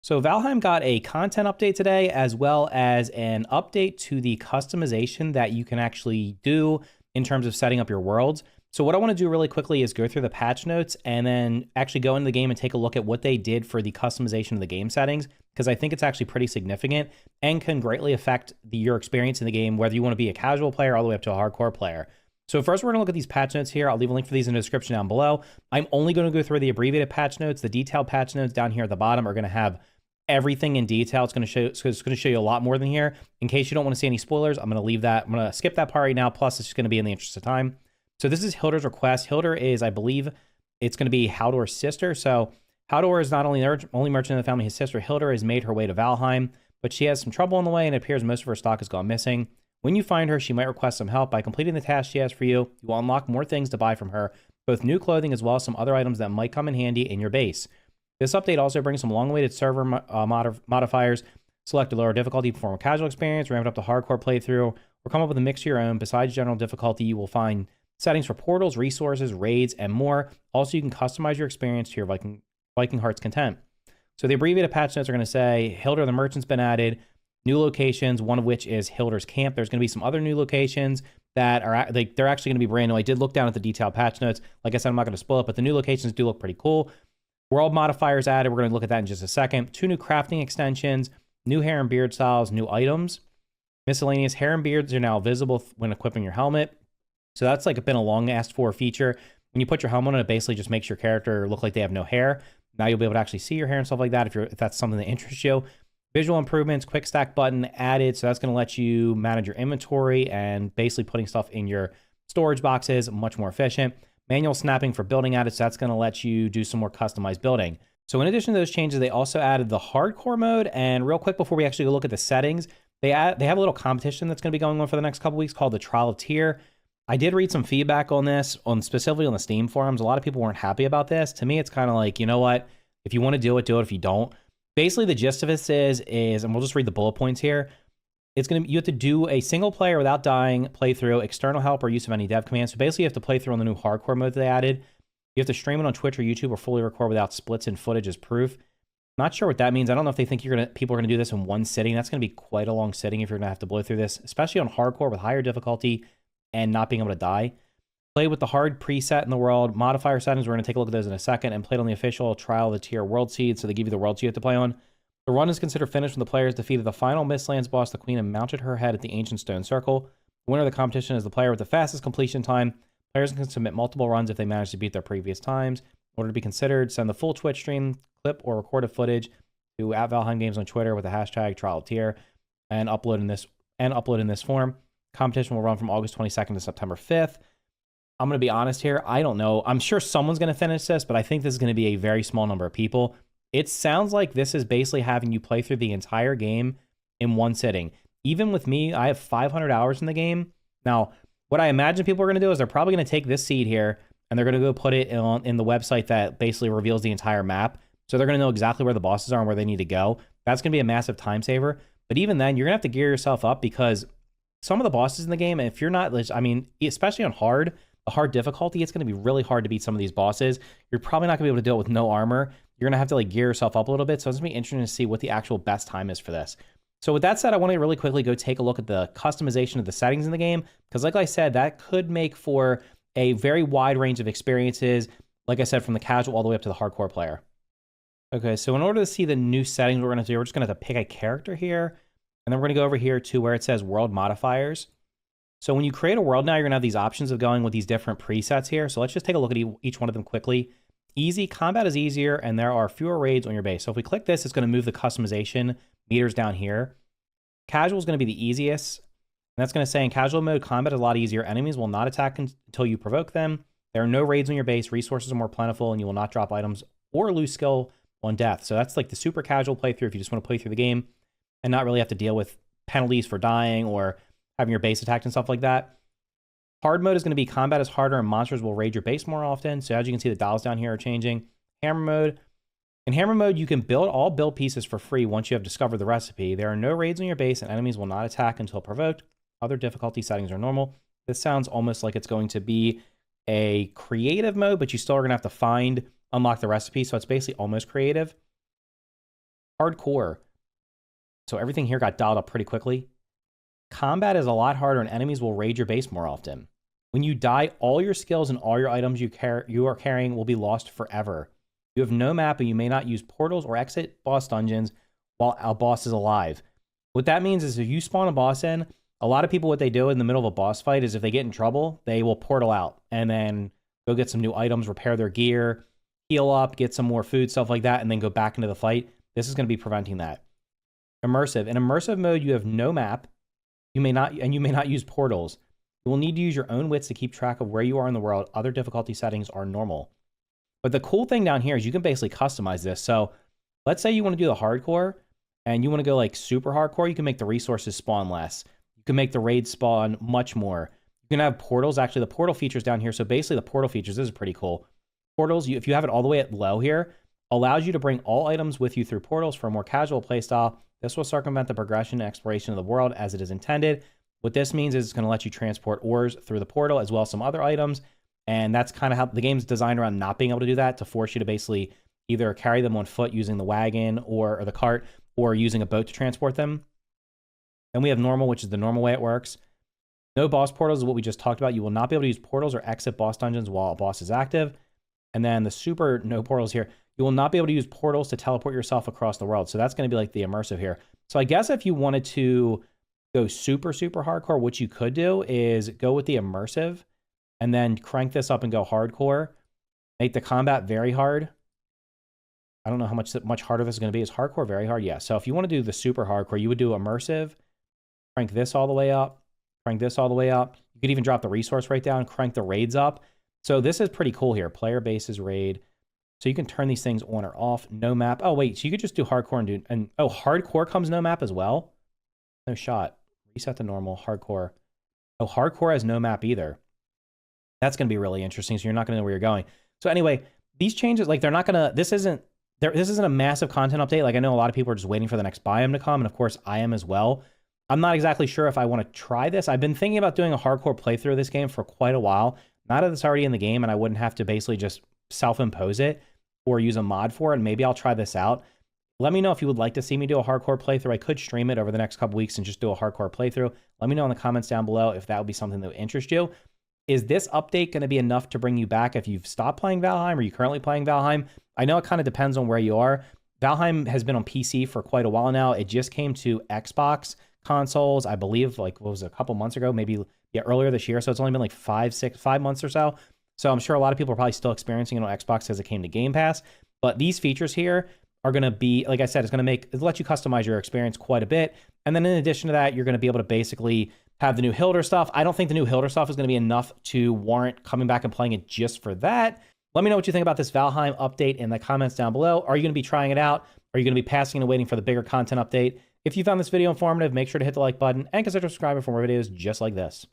So Valheim got a content update today, as well as an update to the customization that you can actually do in terms of setting up your worlds. So what I want to do really quickly is go through the patch notes and then actually go into the game and take a look at what they did for the customization of the game settings, because I think it's actually pretty significant and can greatly affect your experience in the game, whether you want to be a casual player all the way up to a hardcore player. So first, we're going to look at these patch notes here. I'll leave a link for these in the description down below. I'm only going to go through the abbreviated patch notes. The detailed patch notes down here at the bottom are going to have everything in detail. It's going to show you a lot more than here. In case you don't want to see any spoilers, I'm going to leave that. I'm going to skip that part right now. Plus, it's just going to be in the interest of time. So this is Hilder's request. Hilder is, I believe, it's going to be Haldor's sister. So Haldor is not only the only merchant in the family. His sister Hilder has made her way to Valheim, but she has some trouble on the way, and it appears most of her stock has gone missing. When you find her, she might request some help. By completing the task she has for you, you will unlock more things to buy from her, both new clothing as well as some other items that might come in handy in your base. This update also brings some long-awaited server modifiers. Select a lower difficulty, perform a casual experience, ramp it up to hardcore playthrough, or come up with a mix of your own. Besides general difficulty, you will find settings for portals, resources, raids, and more. Also, you can customize your experience to your Viking heart's content. So the abbreviated patch notes are going to say, Hilder the Merchant's been added, new locations, one of which is Hilder's Camp. There's going to be some other new locations that are, they're actually going to be brand new. I did look down at the detailed patch notes. Like I said, I'm not going to spoil it, but the new locations do look pretty cool. World modifiers added. We're going to look at that in just a second. 2 new crafting extensions, new hair and beard styles, new items. Miscellaneous hair and beards are now visible when equipping your helmet. So that's like been a long asked for feature. When you put your helmet on, it basically just makes your character look like they have no hair. Now you'll be able to actually see your hair and stuff like that if that's something that interests you. Visual improvements, quick stack button added. So that's going to let you manage your inventory and basically putting stuff in your storage boxes much more efficient. Manual snapping for building added, so that's going to let you do some more customized building. So in addition to those changes, they also added the hardcore mode. And real quick, before we actually go look at the settings, they have a little competition that's going to be going on for the next couple weeks called the Trial of Tier. I did read some feedback on this, specifically on the Steam forums. A lot of people weren't happy about this. To me, it's kind of like, you know what? If you want to do it, do it. If you don't. Basically, the gist of this is, and we'll just read the bullet points here. You have to do a single player without dying playthrough, external help or use of any dev commands. So basically you have to play through on the new hardcore mode that they added. You have to stream it on Twitch or YouTube or fully record without splits and footage as proof. Not sure what that means. I don't know if they think people are gonna do this in one sitting. That's gonna be quite a long sitting if you're gonna have to blow through this, especially on hardcore with higher difficulty and not being able to die. Play with the hard preset in the world. Modifier settings, we're gonna take a look at those in a second, and played on the official Trial of the Tier world seed. So they give you the world seed you have to play on. The run is considered finished when the players defeated the final Mistlands boss, the Queen, and mounted her head at the ancient stone circle. The winner of the competition is the player with the fastest completion time. Players can submit multiple runs if they manage to beat their previous times. In order to be considered, send the full Twitch stream, clip, or recorded footage to @Valheim Games on Twitter with the hashtag Trial of Tier and upload in this form. Competition will run from August 22nd to September 5th. I'm going to be honest here. I don't know. I'm sure someone's going to finish this, but I think this is going to be a very small number of people. It sounds like this is basically having you play through the entire game in one sitting. Even with me, I have 500 hours in the game. Now, what I imagine people are going to do is they're probably going to take this seed here and they're going to go put it in the website that basically reveals the entire map. So they're going to know exactly where the bosses are and where they need to go. That's going to be a massive time saver. But even then, you're going to have to gear yourself up because some of the bosses in the game, if you're not, I mean, especially on the hard difficulty, it's going to be really hard to beat some of these bosses. You're probably not going to be able to do it with no armor. You're going to have to like gear yourself up a little bit. So it's going to be interesting to see what the actual best time is for this. So with that said, I want to really quickly go take a look at the customization of the settings in the game. Because like I said, that could make for a very wide range of experiences. Like I said, from the casual all the way up to the hardcore player. Okay, so in order to see the new settings we're going to do, we're just going to have to pick a character here. And then we're going to go over here to where it says world modifiers. So when you create a world now, you're going to have these options of going with these different presets here. So let's just take a look at each one of them quickly. Easy, combat is easier, and there are fewer raids on your base. So if we click this, it's going to move the customization meters down here. Casual is going to be the easiest. And that's going to say in casual mode, combat is a lot easier. Enemies will not attack until you provoke them. There are no raids on your base. Resources are more plentiful, and you will not drop items or lose skill on death. So that's like the super casual playthrough if you just want to play through the game and not really have to deal with penalties for dying or having your base attacked and stuff like that. Hard mode is going to be combat is harder and monsters will raid your base more often. So as you can see, the dials down here are changing. Hammer mode. In hammer mode, you can build all build pieces for free once you have discovered the recipe. There are no raids on your base and enemies will not attack until provoked. Other difficulty settings are normal. This sounds almost like it's going to be a creative mode, but you still are going to have to unlock the recipe. So it's basically almost creative. Hardcore. So everything here got dialed up pretty quickly. Combat is a lot harder and enemies will raid your base more often. When you die, all your skills and all your items you are carrying will be lost forever. You have no map and you may not use portals or exit boss dungeons while a boss is alive. What that means is if you spawn a boss in, a lot of people, what they do in the middle of a boss fight is if they get in trouble, they will portal out and then go get some new items, repair their gear, heal up, get some more food, stuff like that, and then go back into the fight. This is going to be preventing that. Immersive. In immersive mode, you have no map. You may not use portals. You will need to use your own wits to keep track of where you are in the world. Other difficulty settings are normal. But the cool thing down here is you can basically customize this. So let's say you want to do the hardcore and you want to go like super hardcore. You can make the resources spawn less. You can make the raid spawn much more. You can have portals. Actually, the portal features down here. So basically the portal features, this is pretty cool. Portals, if you have it all the way at low here, allows you to bring all items with you through portals for a more casual playstyle. This will circumvent the progression and exploration of the world as it is intended. What this means is it's going to let you transport ores through the portal as well as some other items. And that's kind of how the game's designed around not being able to do that, to force you to basically either carry them on foot using the wagon or the cart or using a boat to transport them. Then we have normal, which is the normal way it works. No boss portals is what we just talked about. You will not be able to use portals or exit boss dungeons while a boss is active. And then the super no portals here. You will not be able to use portals to teleport yourself across the world. So that's going to be like the immersive here. So I guess if you wanted to go super, super hardcore, what you could do is go with the immersive and then crank this up and go hardcore. Make the combat very hard. I don't know how much harder this is going to be. Is hardcore very hard? Yeah. So if you want to do the super hardcore, you would do immersive, crank this all the way up, crank this all the way up. You could even drop the resource right down, crank the raids up. So this is pretty cool here. Player bases raid. So you can turn these things on or off. No map. Oh, wait. So you could just do hardcore and oh, hardcore comes no map as well? No shot. Reset to normal. Hardcore. Oh, hardcore has no map either. That's going to be really interesting. So you're not going to know where you're going. So anyway, these changes, like they're not going to, this isn't a massive content update. Like I know a lot of people are just waiting for the next biome to come. And of course I am as well. I'm not exactly sure if I want to try this. I've been thinking about doing a hardcore playthrough of this game for quite a while. Now that it's already in the game and I wouldn't have to basically just self-impose it or use a mod for it, and maybe I'll try this out. Let me know if you would like to see me do a hardcore playthrough. I could stream it over the next couple weeks and just do a hardcore playthrough. Let me know in the comments down below if that would be something that would interest you. Is this update going to be enough to bring you back if you've stopped playing Valheim? Are you currently playing Valheim? I know it kind of depends on where you are. Valheim has been on PC for quite a while now. It just came to Xbox consoles, I believe, like, what was it, a couple months ago, maybe earlier this year. So it's only been like 5 months or so. So I'm sure a lot of people are probably still experiencing it on Xbox because it came to Game Pass. But these features here are going to be, like I said, it's going to let you customize your experience quite a bit. And then in addition to that, you're going to be able to basically have the new Hilder stuff. I don't think the new Hilder stuff is going to be enough to warrant coming back and playing it just for that. Let me know what you think about this Valheim update in the comments down below. Are you going to be trying it out? Are you going to be passing and waiting for the bigger content update? If you found this video informative, make sure to hit the like button and consider subscribing for more videos just like this.